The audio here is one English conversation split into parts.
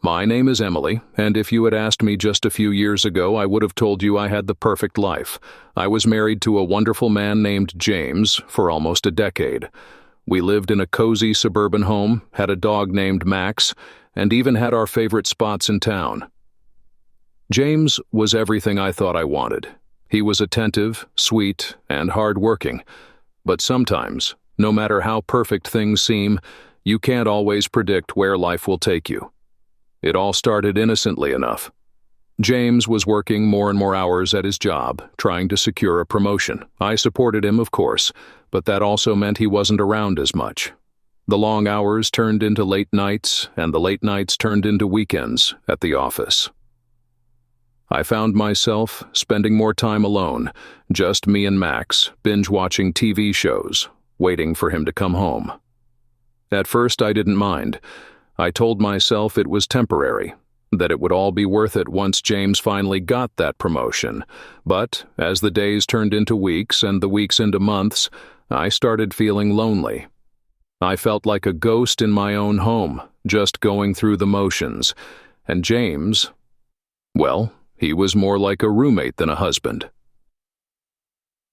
My name is Emily, and if you had asked me just a few years ago, I would have told you I had the perfect life. I was married to a wonderful man named James for almost a decade. We lived in a cozy suburban home, had a dog named Max, and even had our favorite spots in town. James was everything I thought I wanted. He was attentive, sweet, and hard-working. But sometimes, no matter how perfect things seem, you can't always predict where life will take you. It all started innocently enough. James was working more and more hours at his job, trying to secure a promotion. I supported him, of course, but that also meant he wasn't around as much. The long hours turned into late nights, and the late nights turned into weekends at the office. I found myself spending more time alone, just me and Max, binge-watching TV shows, waiting for him to come home. At first, I didn't mind. I told myself it was temporary, that it would all be worth it once James finally got that promotion. But as the days turned into weeks and the weeks into months, I started feeling lonely. I felt like a ghost in my own home, just going through the motions. And James, well, he was more like a roommate than a husband.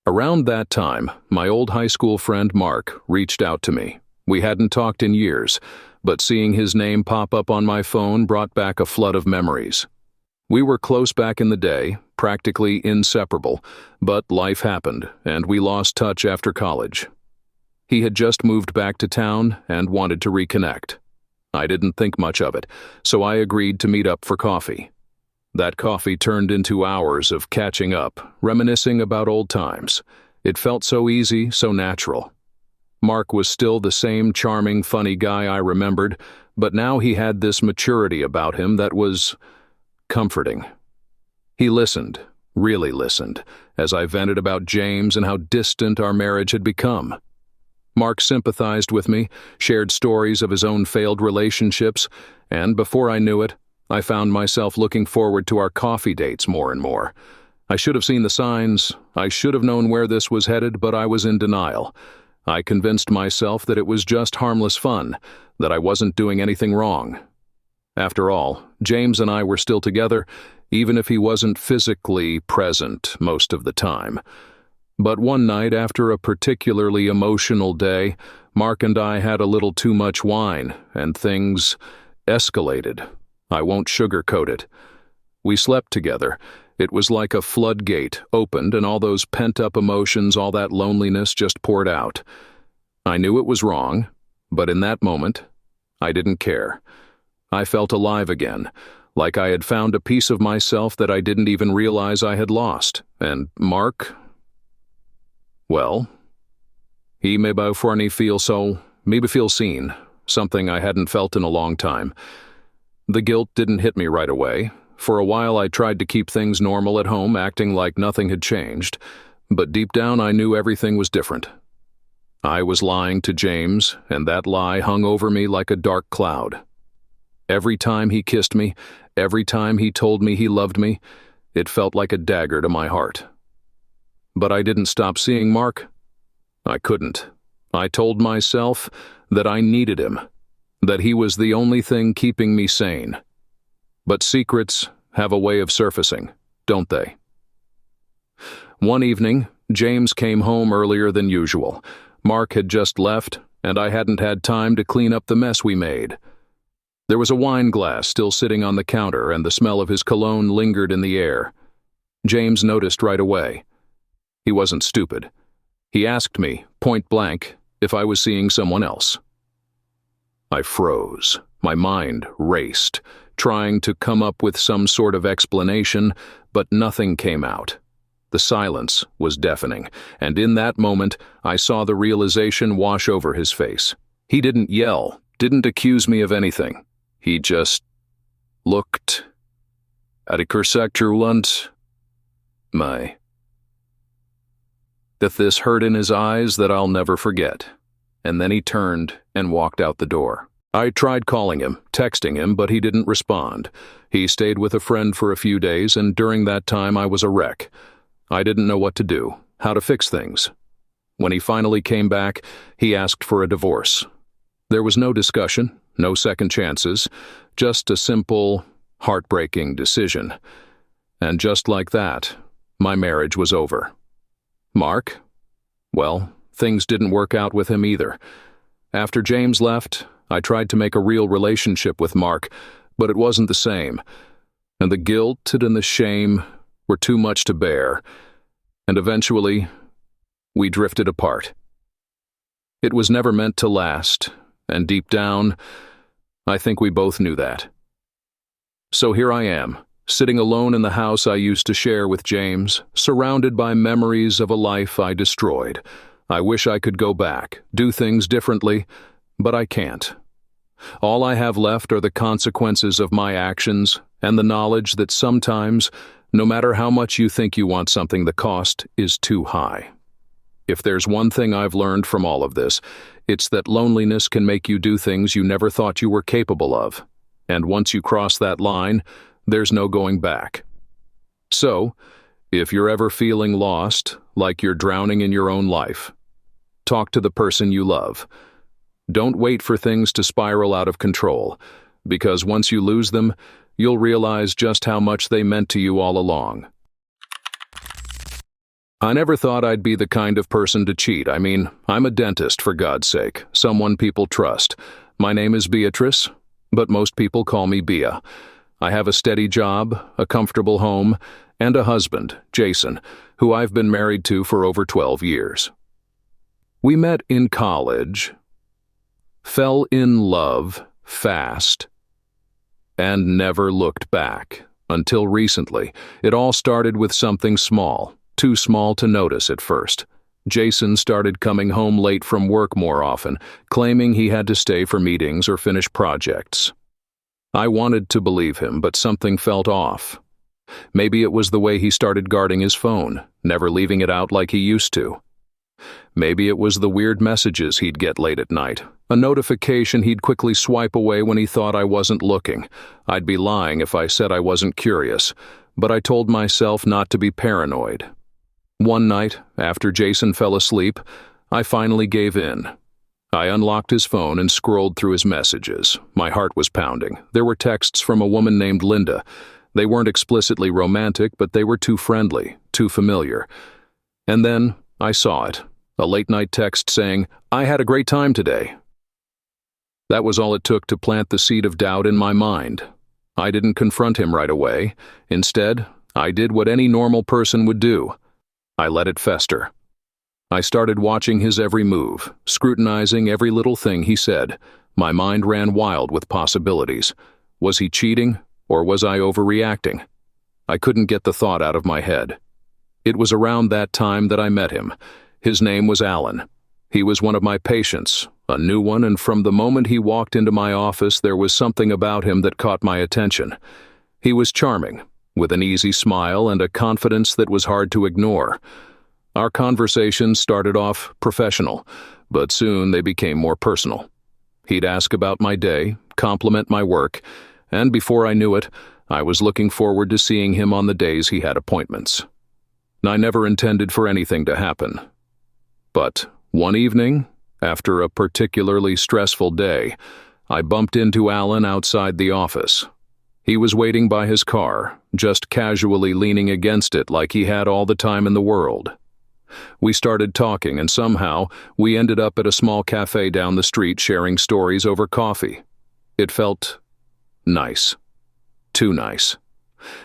Around that time, my old high school friend Mark reached out to me. We hadn't talked in years, but seeing his name pop up on my phone brought back a flood of memories. We were close back in the day, practically inseparable, but life happened, and we lost touch after college. He had just moved back to town and wanted to reconnect. I didn't think much of it, so I agreed to meet up for coffee. That coffee turned into hours of catching up, reminiscing about old times. It felt so easy, so natural. Mark was still the same charming, funny guy I remembered, but now he had this maturity about him that was comforting. He listened, really listened, as I vented about James and how distant our marriage had become. Mark sympathized with me, shared stories of his own failed relationships, and before I knew it, I found myself looking forward to our coffee dates more and more. I should have seen the signs. I should have known where this was headed, but I was in denial. I convinced myself that it was just harmless fun, that I wasn't doing anything wrong. After all, James and I were still together, even if he wasn't physically present most of the time. But one night, after a particularly emotional day, Mark and I had a little too much wine, and things escalated. I won't sugarcoat it. We slept together. It was like a floodgate opened and all those pent-up emotions, all that loneliness just poured out. I knew it was wrong, but in that moment, I didn't care. I felt alive again, like I had found a piece of myself that I didn't even realize I had lost. And Mark, well, he maybe feel seen, something I hadn't felt in a long time. The guilt didn't hit me right away. For a while I tried to keep things normal at home, acting like nothing had changed, but deep down I knew everything was different. I was lying to James, and that lie hung over me like a dark cloud. Every time he kissed me, every time he told me he loved me, it felt like a dagger to my heart. But I didn't stop seeing Mark. I couldn't. I told myself that I needed him, that he was the only thing keeping me sane. But secrets have a way of surfacing, don't they? One evening, James came home earlier than usual. Mark had just left, and I hadn't had time to clean up the mess we made. There was a wine glass still sitting on the counter, and the smell of his cologne lingered in the air. James noticed right away. He wasn't stupid. He asked me, point blank, if I was seeing someone else. I froze. My mind raced, trying to come up with some sort of explanation, but nothing came out. The silence was deafening, and in that moment, I saw the realization wash over his face. He didn't yell, didn't accuse me of anything. He just looked at a cursaturlant. That this hurt in his eyes that I'll never forget. And then he turned and walked out the door. I tried calling him, texting him, but he didn't respond. He stayed with a friend for a few days, and during that time I was a wreck. I didn't know what to do, how to fix things. When he finally came back, he asked for a divorce. There was no discussion, no second chances, Just a simple, heartbreaking decision. And just like that, my marriage was over. Mark? Well, things didn't work out with him either. After James left, I tried to make a real relationship with Mark, but it wasn't the same. And the guilt and the shame were too much to bear. And eventually, we drifted apart. It was never meant to last, and deep down, I think we both knew that. So here I am, sitting alone in the house I used to share with James, surrounded by memories of a life I destroyed. I wish I could go back, do things differently, but I can't. All I have left are the consequences of my actions and the knowledge that sometimes, no matter how much you think you want something, the cost is too high. If there's one thing I've learned from all of this, it's that loneliness can make you do things you never thought you were capable of. And once you cross that line, there's no going back. So, if you're ever feeling lost, like you're drowning in your own life, talk to the person you love. Don't wait for things to spiral out of control, because once you lose them, you'll realize just how much they meant to you all along. I never thought I'd be the kind of person to cheat. I mean, I'm a dentist, for God's sake, someone people trust. My name is Beatrice, but most people call me Bea. I have a steady job, a comfortable home, and a husband, Jason, who I've been married to for over 12 years. We met in college, fell in love fast, and never looked back. Until recently, it all started with something small, too small to notice at first. Jason started coming home late from work more often, claiming he had to stay for meetings or finish projects. I wanted to believe him, but something felt off. Maybe it was the way he started guarding his phone, never leaving it out like he used to. Maybe it was the weird messages he'd get late at night, a notification he'd quickly swipe away when he thought I wasn't looking. I'd be lying if I said I wasn't curious, but I told myself not to be paranoid. One night, after Jason fell asleep, I finally gave in. I unlocked his phone and scrolled through his messages. My heart was pounding. There were texts from a woman named Linda. They weren't explicitly romantic, but they were too friendly, too familiar. And then I saw it, a late-night text saying, "I had a great time today." That was all it took to plant the seed of doubt in my mind. I didn't confront him right away. Instead, I did what any normal person would do. I let it fester. I started watching his every move, scrutinizing every little thing he said. My mind ran wild with possibilities. Was he cheating, or was I overreacting? I couldn't get the thought out of my head. It was around that time that I met him. His name was Alan. He was one of my patients, a new one, and from the moment he walked into my office, there was something about him that caught my attention. He was charming, with an easy smile and a confidence that was hard to ignore. Our conversations started off professional, but soon they became more personal. He'd ask about my day, compliment my work, and before I knew it, I was looking forward to seeing him on the days he had appointments. I never intended for anything to happen. But one evening, after a particularly stressful day, I bumped into Alan outside the office. He was waiting by his car, just casually leaning against it like he had all the time in the world. We started talking, and somehow we ended up at a small cafe down the street sharing stories over coffee. It felt nice. Too nice.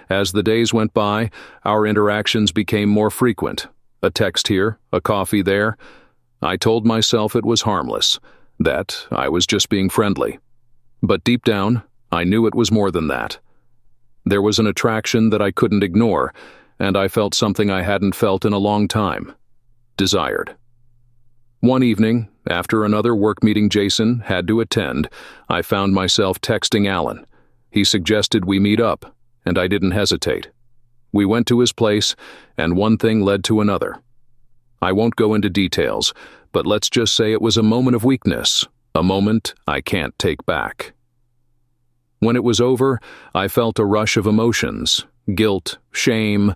As the days went by, our interactions became more frequent. A text here, a coffee there. I told myself it was harmless, that I was just being friendly. But deep down, I knew it was more than that. There was an attraction that I couldn't ignore, and I felt something I hadn't felt in a long time. Desired. One evening, after another work meeting Jason had to attend, I found myself texting Alan. He suggested we meet up, and I didn't hesitate. We went to his place, and one thing led to another. I won't go into details, but let's just say it was a moment of weakness, a moment I can't take back. When it was over, I felt a rush of emotions, guilt, shame,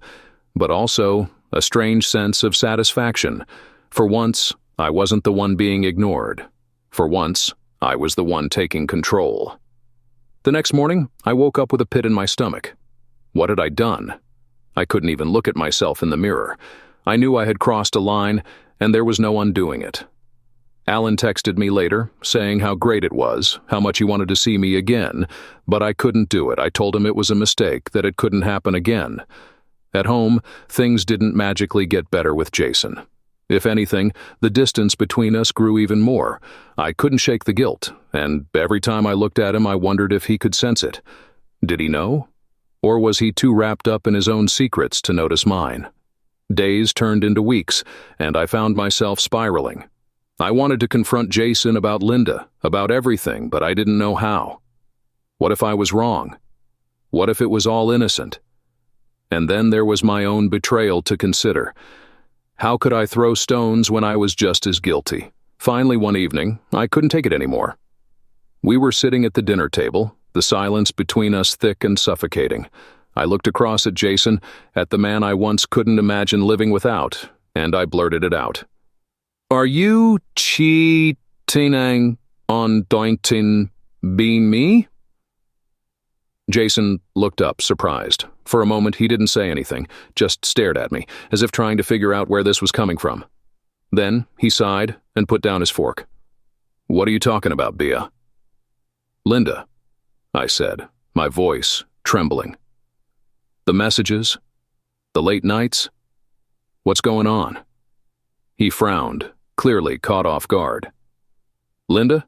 but also a strange sense of satisfaction. For once, I wasn't the one being ignored. For once, I was the one taking control. The next morning, I woke up with a pit in my stomach. What had I done? I couldn't even look at myself in the mirror. I knew I had crossed a line, and there was no undoing it. Alan texted me later, saying how great it was, how much he wanted to see me again, but I couldn't do it. I told him it was a mistake, that it couldn't happen again. At home, things didn't magically get better with Jason. If anything, the distance between us grew even more. I couldn't shake the guilt, and every time I looked at him, I wondered if he could sense it. Did he know? Or was he too wrapped up in his own secrets to notice mine? Days turned into weeks, and I found myself spiraling. I wanted to confront Jason about Linda, about everything, but I didn't know how. What if I was wrong? What if it was all innocent? And then there was my own betrayal to consider. How could I throw stones when I was just as guilty? Finally, one evening, I couldn't take it anymore. We were sitting at the dinner table, the silence between us thick and suffocating. I looked across at Jason, at the man I once couldn't imagine living without, and I blurted it out. Are you cheating on dointing being me? Jason looked up, surprised. For a moment, he didn't say anything, just stared at me, as if trying to figure out where this was coming from. Then he sighed and put down his fork. What are you talking about, Bea? Linda, I said, my voice trembling. The messages? The late nights? What's going on? He frowned, clearly caught off guard. Linda?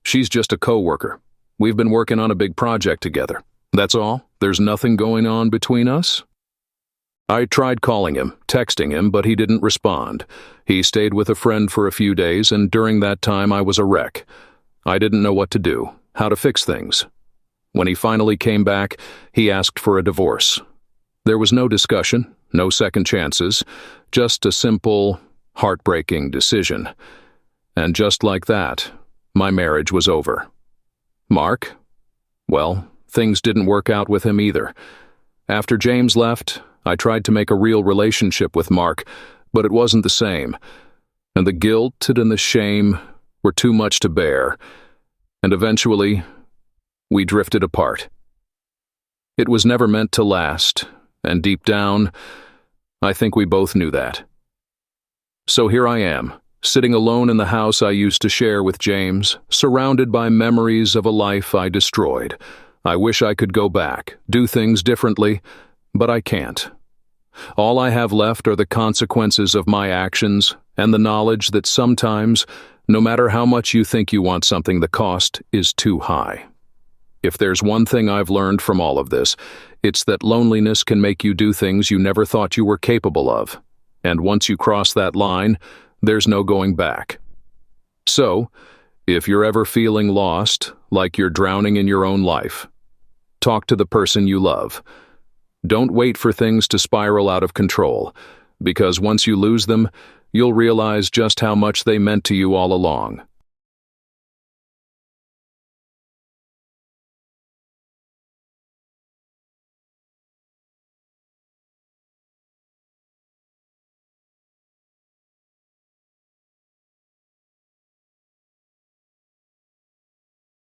She's just a co-worker. We've been working on a big project together. That's all? There's nothing going on between us? I tried calling him, texting him, but he didn't respond. He stayed with a friend for a few days, and during that time I was a wreck. I didn't know what to do, how to fix things. When he finally came back, he asked for a divorce. There was no discussion, no second chances, just a simple, heartbreaking decision. And just like that, my marriage was over. Mark? Well, things didn't work out with him either. After James left, I tried to make a real relationship with Mark, but it wasn't the same. And the guilt and the shame were too much to bear. And eventually, we drifted apart. It was never meant to last, and deep down, I think we both knew that. So here I am, sitting alone in the house I used to share with James, surrounded by memories of a life I destroyed. I wish I could go back, do things differently, but I can't. All I have left are the consequences of my actions and the knowledge that sometimes, no matter how much you think you want something, the cost is too high. If there's one thing I've learned from all of this, it's that loneliness can make you do things you never thought you were capable of. And once you cross that line, there's no going back. So, if you're ever feeling lost, like you're drowning in your own life, talk to the person you love. Don't wait for things to spiral out of control, because once you lose them, you'll realize just how much they meant to you all along.